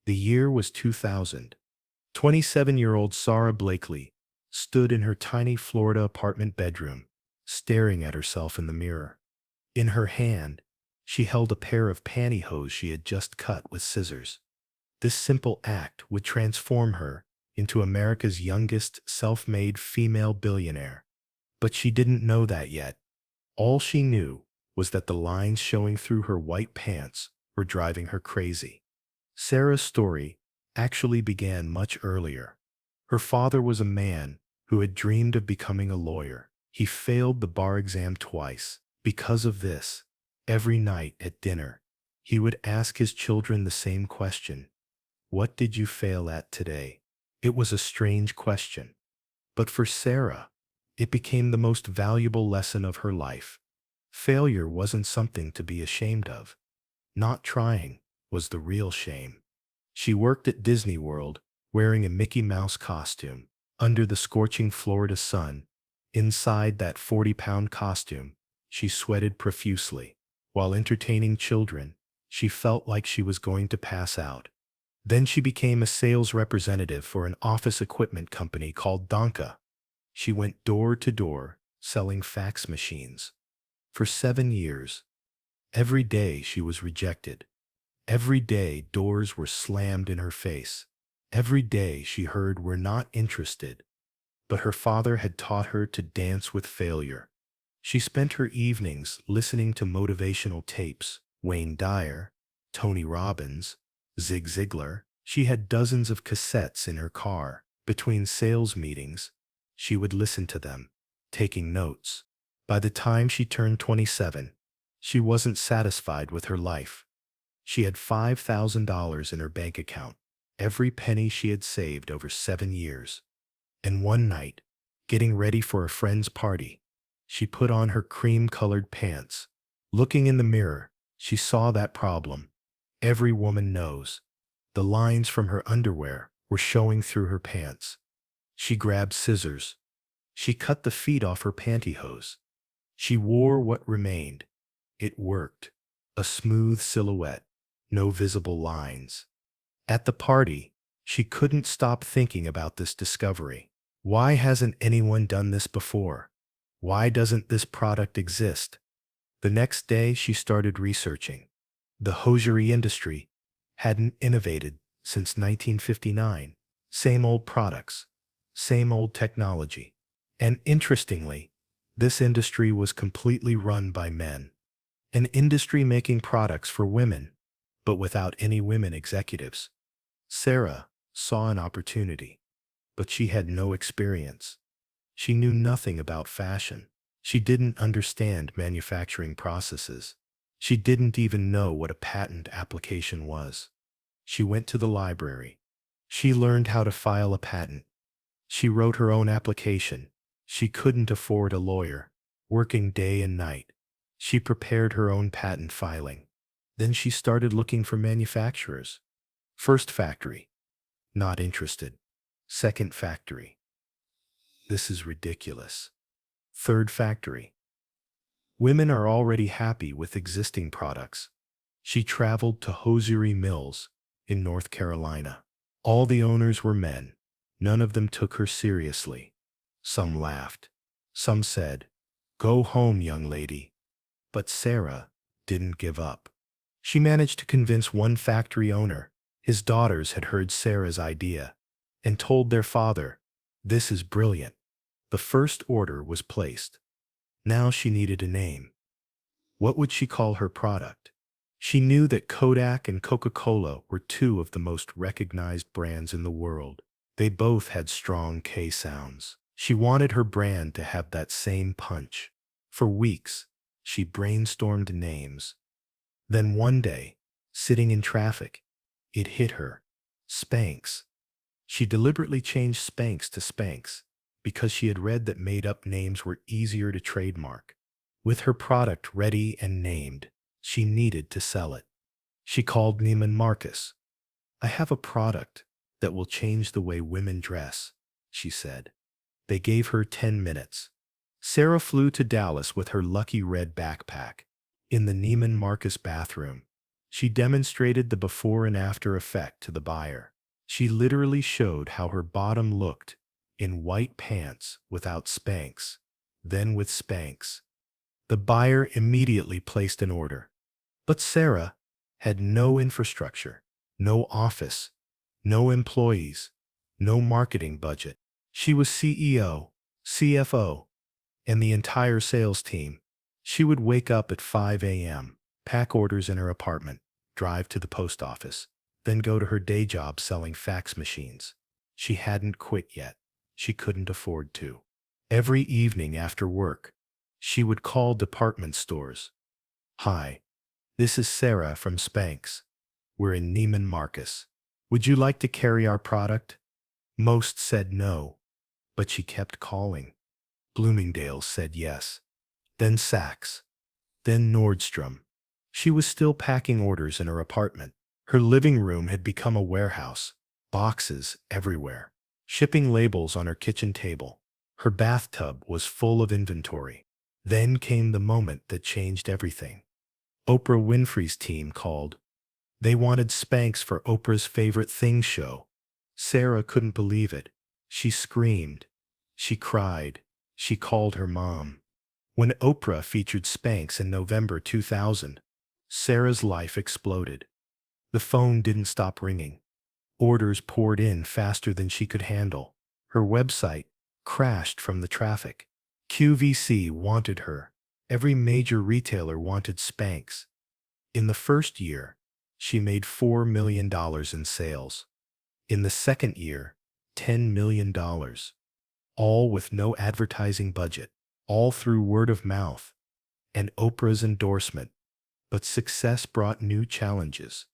The year was 2000. 27-year-old Sara Blakely stood in her tiny Florida apartment bedroom, staring at herself in the mirror. In her hand, she held a pair of pantyhose she had just cut with scissors. This simple act would transform her into America's youngest self-made female billionaire. But she didn't know that yet. All she knew was that the lines showing through her white pants were driving her crazy. Sarah's story actually began much earlier. Her father was a man who had dreamed of becoming a lawyer. He failed the bar exam twice. Because of this, every night at dinner, he would ask his children the same question: "What did you fail at today?" It was a strange question, but for Sarah, it became the most valuable lesson of her life. Failure wasn't something to be ashamed of. Not trying was the real shame. She worked at Disney World, wearing a Mickey Mouse costume, under the scorching Florida sun. Inside that 40-pound costume, she sweated profusely. While entertaining children, she felt like she was going to pass out. Then she became a sales representative for an office equipment company called Donka. She went door to door, selling fax machines. For 7 years, every day she was rejected. Every day doors were slammed in her face. Every day she heard, "We're not interested." But her father had taught her to dance with failure. She spent her evenings listening to motivational tapes: Wayne Dyer, Tony Robbins, Zig Ziglar. She had dozens of cassettes in her car. Between sales meetings, she would listen to them, taking notes. By the time she turned 27, she wasn't satisfied with her life. She had $5,000 in her bank account, every penny she had saved over 7 years. And one night, getting ready for a friend's party, she put on her cream-colored pants. Looking in the mirror, she saw that problem every woman knows. The lines from her underwear were showing through her pants. She grabbed scissors. She cut the feet off her pantyhose. She wore what remained. It worked. A smooth silhouette, no visible lines. At the party, she couldn't stop thinking about this discovery. Why hasn't anyone done this before? Why doesn't this product exist? The next day, she started researching. The hosiery industry hadn't innovated since 1959. Same old products, same old technology. And interestingly, this industry was completely run by men. An industry making products for women, but without any women executives. Sarah saw an opportunity, but she had no experience. She knew nothing about fashion. She didn't understand manufacturing processes. She didn't even know what a patent application was. She went to the library. She learned how to file a patent. She wrote her own application. She couldn't afford a lawyer, working day and night. She prepared her own patent filing. Then she started looking for manufacturers. First factory, not interested. Second factory, this is ridiculous. Third factory, women are already happy with existing products. She traveled to hosiery mills in North Carolina. All the owners were men. None of them took her seriously. Some laughed. Some said, "Go home, young lady." But Sarah didn't give up. She managed to convince one factory owner. His daughters had heard Sarah's idea and told their father, "This is brilliant." The first order was placed. Now she needed a name. What would she call her product? She knew that Kodak and Coca-Cola were two of the most recognized brands in the world. They both had strong K sounds. She wanted her brand to have that same punch. For weeks, she brainstormed names. Then one day, sitting in traffic, it hit her. SPANX. She deliberately changed SPANX to SPANX because she had read that made-up names were easier to trademark. With her product ready and named, she needed to sell it. She called Neiman Marcus. "I have a product that will change the way women dress," she said. They gave her 10 minutes. Sarah flew to Dallas with her lucky red backpack. In the Neiman Marcus bathroom, She demonstrated the before and after effect to the buyer. She literally showed how her bottom looked in white pants without Spanx, then with Spanx. The buyer immediately placed an order. But Sara had no infrastructure, no office, no employees, no marketing budget. She was CEO, CFO, and the entire sales team. She would wake up at 5 a.m., pack orders in her apartment, drive to the post office, then go to her day job selling fax machines. She hadn't quit yet. She couldn't afford to. Every evening after work, she would call department stores. "Hi, this is Sara from SPANX. We're in Neiman Marcus. Would you like to carry our product?" Most said no, but she kept calling. Bloomingdale's said yes, then Saks, then Nordstrom. She was still packing orders in her apartment. Her living room had become a warehouse, boxes everywhere, shipping labels on her kitchen table. Her bathtub was full of inventory. Then came the moment that changed everything. Oprah Winfrey's team called. They wanted Spanx for Oprah's favorite things show. Sara couldn't believe it. She screamed. She cried. She called her mom. When Oprah featured Spanx in November 2000, Sara's life exploded. The phone didn't stop ringing. Orders poured in faster than she could handle. Her website crashed from the traffic. QVC wanted her. Every major retailer wanted Spanx. In the first year, she made $4 million in sales. In the second year, $10 million. All with no advertising budget, all through word of mouth and Oprah's endorsement. But success brought new challenges.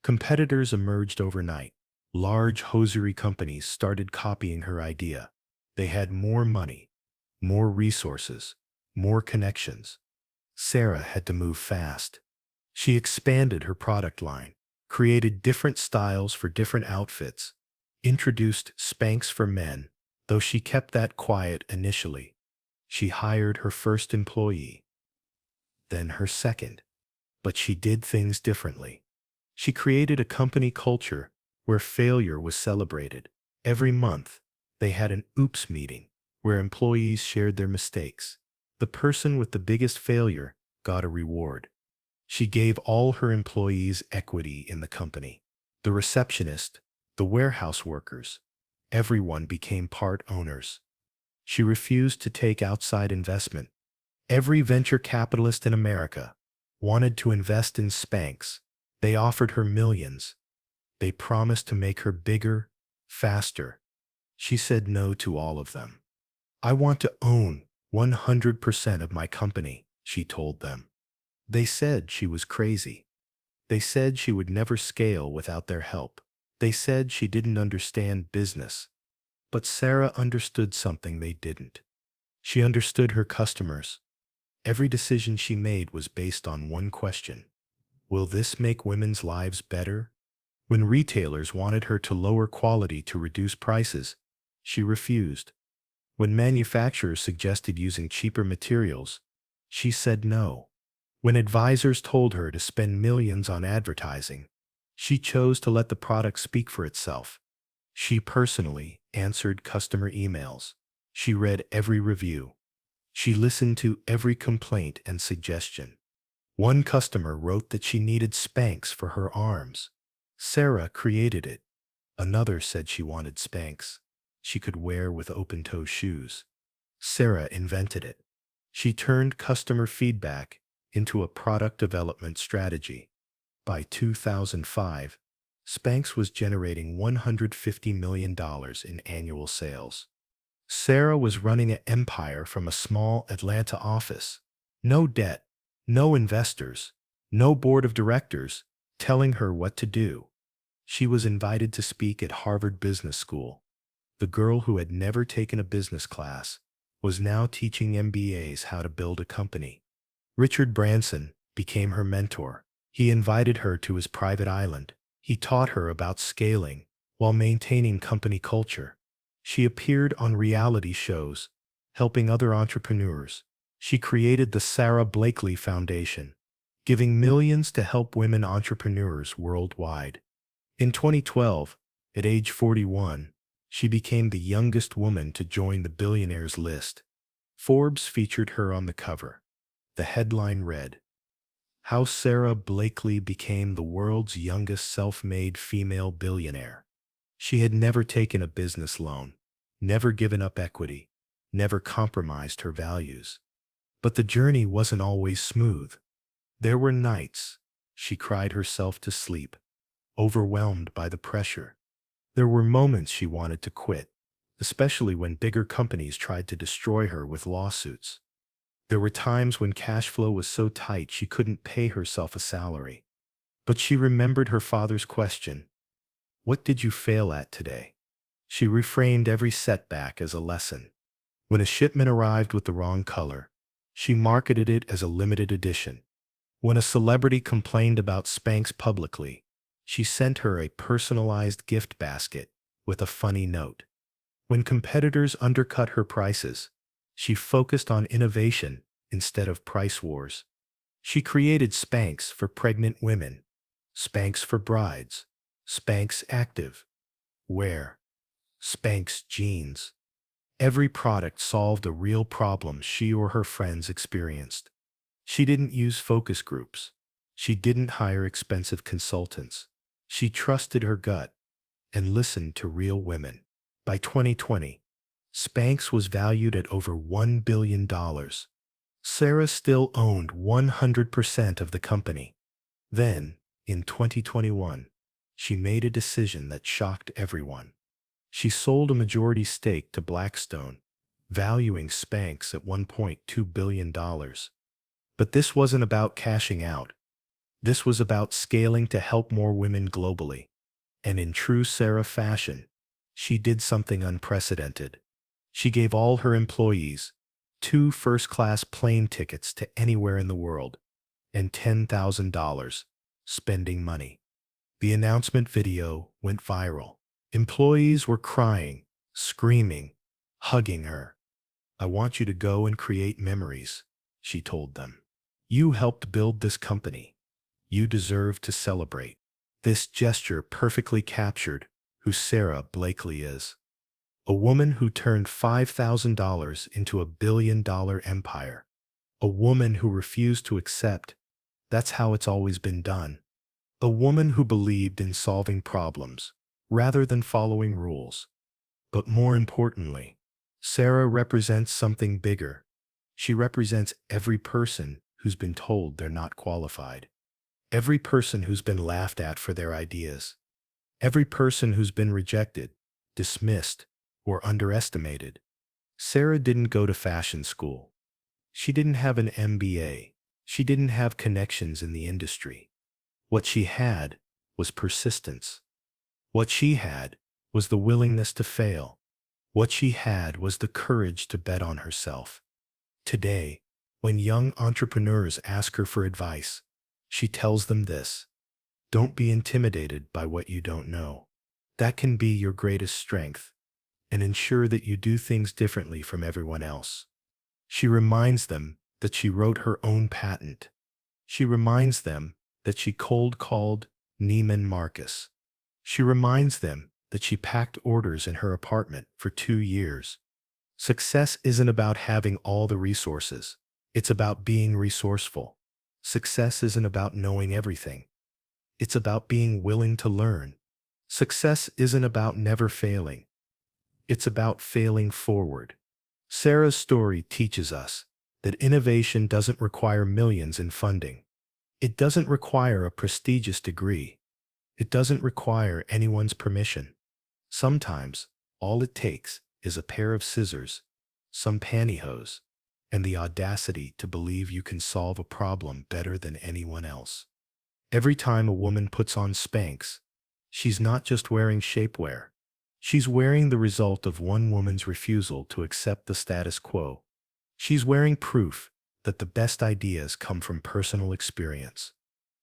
Competitors emerged overnight. Large hosiery companies started copying her idea. They had more money, more resources, more connections. Sara had to move fast. She expanded her product line, created different styles for different outfits, introduced Spanx for men, though she kept that quiet initially. She hired her first employee, then her second. But she did things differently. She created a company culture where failure was celebrated. Every month, they had an oops meeting where employees shared their mistakes. The person with the biggest failure got a reward. She gave all her employees equity in the company. The receptionist, the warehouse workers, everyone became part owners. She refused to take outside investment. Every venture capitalist in America wanted to invest in Spanx. They offered her millions. They promised to make her bigger, faster. She said no to all of them. "I want to own 100% of my company," she told them. They said she was crazy. They said she would never scale without their help. They said she didn't understand business. But Sara understood something they didn't. She understood her customers. Every decision she made was based on one question. Will this make women's lives better? When retailers wanted her to lower quality to reduce prices, she refused. When manufacturers suggested using cheaper materials, she said no. When advisors told her to spend millions on advertising, she chose to let the product speak for itself. She personally answered customer emails. She read every review. She listened to every complaint and suggestion. One customer wrote that she needed Spanx for her arms. Sara created it. Another said she wanted Spanx she could wear with open-toe shoes. Sara invented it. She turned customer feedback into a product development strategy. By 2005, Spanx was generating $150 million in annual sales. Sara was running an empire from a small Atlanta office. No debt, no investors, no board of directors telling her what to do. She was invited to speak at Harvard Business School. The girl who had never taken a business class was now teaching MBAs how to build a company. Richard Branson became her mentor. He invited her to his private island. He taught her about scaling while maintaining company culture. She appeared on reality shows, helping other entrepreneurs. She created the Sara Blakely Foundation, giving millions to help women entrepreneurs worldwide. In 2012, at age 41, she became the youngest woman to join the billionaires list. Forbes featured her on the cover. The headline read, "How Sara Blakely Became the World's Youngest Self-Made Female Billionaire." She had never taken a business loan, never given up equity, never compromised her values. But the journey wasn't always smooth. There were nights she cried herself to sleep, overwhelmed by the pressure. There were moments she wanted to quit, especially when bigger companies tried to destroy her with lawsuits. There were times when cash flow was so tight she couldn't pay herself a salary. But she remembered her father's question, "What did you fail at today?" She reframed every setback as a lesson. When a shipment arrived with the wrong color, she marketed it as a limited edition. When a celebrity complained about SPANX publicly, she sent her a personalized gift basket with a funny note. When competitors undercut her prices, she focused on innovation instead of price wars. She created SPANX for pregnant women, SPANX for brides, SPANX Active Wear, SPANX Jeans. Every product solved a real problem she or her friends experienced. She didn't use focus groups. She didn't hire expensive consultants. She trusted her gut and listened to real women. By 2020, SPANX was valued at over $1 billion. Sara still owned 100% of the company. Then, in 2021, she made a decision that shocked everyone. She sold a majority stake to Blackstone, valuing SPANX at $1.2 billion. But this wasn't about cashing out. This was about scaling to help more women globally. And in true Sara fashion, she did something unprecedented. She gave all her employees 2 first-class plane tickets to anywhere in the world and $10,000 spending money. The announcement video went viral. Employees were crying, screaming, hugging her. "I want you to go and create memories," she told them. "You helped build this company. You deserve to celebrate." This gesture perfectly captured who Sara Blakely is. A woman who turned $5,000 into a billion-dollar empire. A woman who refused to accept that's how it's always been done. A woman who believed in solving problems rather than following rules. But more importantly, Sara represents something bigger. She represents every person who's been told they're not qualified. Every person who's been laughed at for their ideas. Every person who's been rejected, dismissed, or underestimated. Sara didn't go to fashion school. She didn't have an MBA. She didn't have connections in the industry. What she had was persistence. What she had was the willingness to fail. What she had was the courage to bet on herself. Today, when young entrepreneurs ask her for advice, she tells them this: don't be intimidated by what you don't know. That can be your greatest strength, and ensure that you do things differently from everyone else. She reminds them that she wrote her own patent. She reminds them that she cold called Neiman Marcus. She reminds them that she packed orders in her apartment for 2 years. Success isn't about having all the resources. It's about being resourceful. Success isn't about knowing everything. It's about being willing to learn. Success isn't about never failing. It's about failing forward. Sara's story teaches us that innovation doesn't require millions in funding. It doesn't require a prestigious degree. It doesn't require anyone's permission. Sometimes, all it takes is a pair of scissors, some pantyhose, and the audacity to believe you can solve a problem better than anyone else. Every time a woman puts on SPANX, she's not just wearing shapewear. She's wearing the result of one woman's refusal to accept the status quo. She's wearing proof that the best ideas come from personal experience.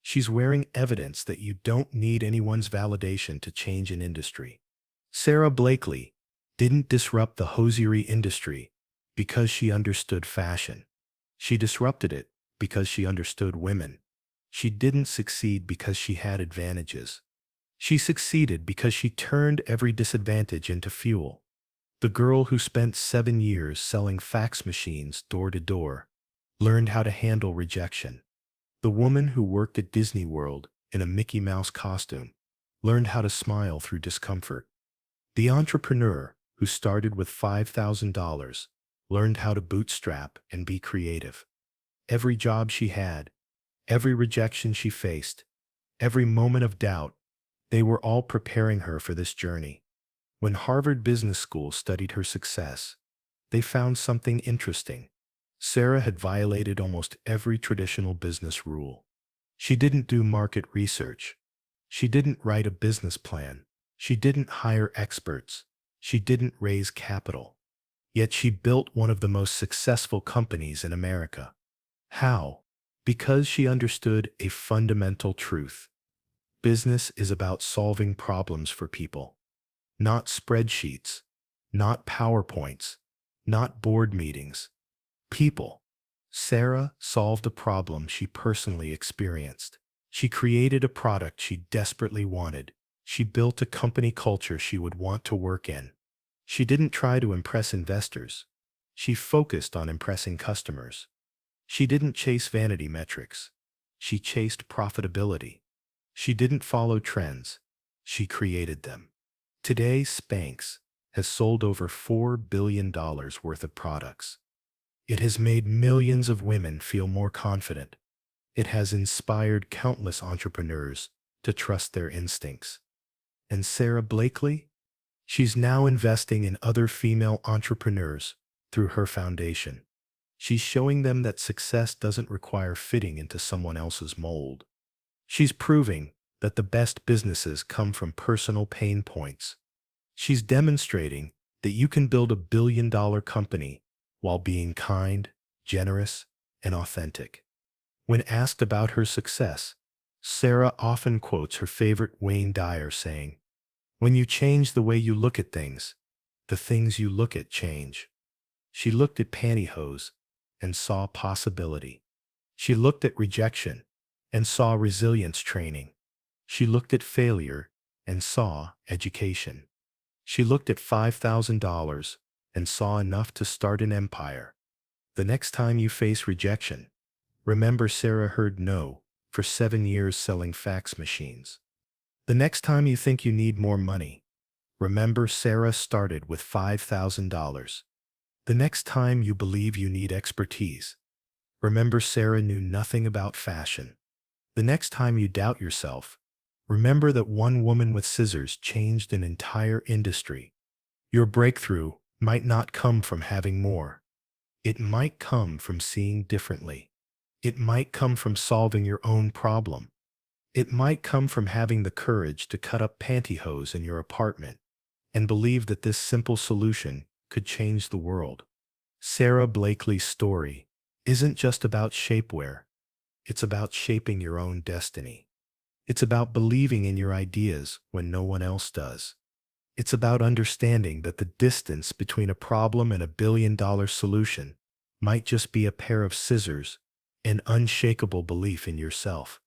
She's wearing evidence that you don't need anyone's validation to change an industry. Sara Blakely didn't disrupt the hosiery industry because she understood fashion. She disrupted it because she understood women. She didn't succeed because she had advantages. She succeeded because she turned every disadvantage into fuel. The girl who spent 7 years selling fax machines door to door learned how to handle rejection. The woman who worked at Disney World in a Mickey Mouse costume learned how to smile through discomfort. The entrepreneur who started with $5,000 learned how to bootstrap and be creative. Every job she had, every rejection she faced, every moment of doubt, they were all preparing her for this journey. When Harvard Business School studied her success, they found something interesting. Sara had violated almost every traditional business rule. She didn't do market research. She didn't write a business plan. She didn't hire experts. She didn't raise capital. Yet she built one of the most successful companies in America. How? Because she understood a fundamental truth. Business is about solving problems for people, not spreadsheets, not PowerPoints, not board meetings. People. Sara solved a problem she personally experienced. She created a product she desperately wanted. She built a company culture she would want to work in. She didn't try to impress investors. She focused on impressing customers. She didn't chase vanity metrics. She chased profitability. She didn't follow trends. She created them. Today, SPANX has sold over $4 billion worth of products. It has made millions of women feel more confident. It has inspired countless entrepreneurs to trust their instincts. And Sara Blakely? She's now investing in other female entrepreneurs through her foundation. She's showing them that success doesn't require fitting into someone else's mold. She's proving that the best businesses come from personal pain points. She's demonstrating that you can build a billion-dollar company while being kind, generous, and authentic. When asked about her success, Sara often quotes her favorite Wayne Dyer saying, "When you change the way you look at things, the things you look at change." She looked at pantyhose and saw possibility. She looked at rejection and saw resilience training. She looked at failure and saw education. She looked at $5,000 and saw enough to start an empire. The next time you face rejection, remember Sara heard no for 7 years selling fax machines. The next time you think you need more money, remember Sara started with $5,000. The next time you believe you need expertise, remember Sara knew nothing about fashion. The next time you doubt yourself, remember that one woman with scissors changed an entire industry. Your breakthrough might not come from having more. It might come from seeing differently. It might come from solving your own problem. It might come from having the courage to cut up pantyhose in your apartment and believe that this simple solution could change the world. Sara Blakely's story isn't just about shapewear. It's about shaping your own destiny. It's about believing in your ideas when no one else does. It's about understanding that the distance between a problem and a billion-dollar solution might just be a pair of scissors and unshakable belief in yourself.